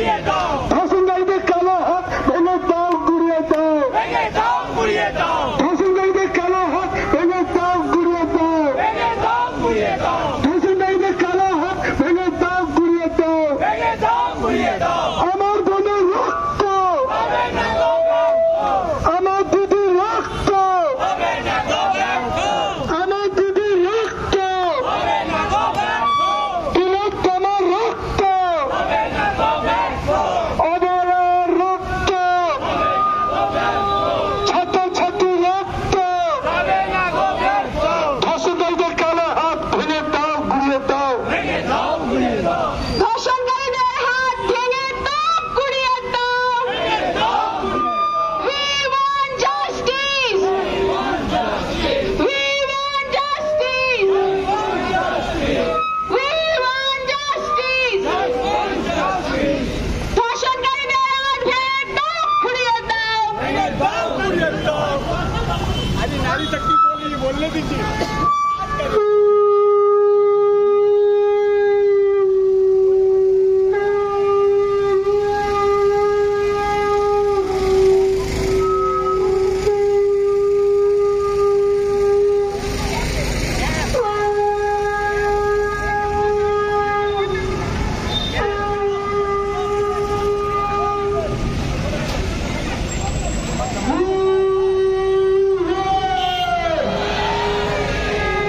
ধর্ষণকারীদের কালো হাত ভেঙে দাও, গুড়িয়ে দাও। ধর্ষণকারীদের কালো হাত ভেঙে দাও, গুড়িয়ে দাও। ধর্ষণকারীদের কালো হাত ভেঙে দাও, গুড়িয়ে দাও। আমার বোনের রক্ত, আমার দিদির রক্ত, আমার দিদির রক্ত, তিলোত্তমার রক্ত, অবলার রক্ত, ছাত্রছাত্রীর রক্ত। ধর্ষণকারীদের কালো হাত ভেঙে দাও, গুড়িয়ে দাও। ধর্ষণকারীদের হাত ভেঙে দাও, গুড়িয়ে দাও। We want justice. We want justice. We want justice. ধর্ষণকারীদের হাত ভেঙে দাও, গুড়িয়ে দাও। आज नारी शक्ति बोलने दीजिए।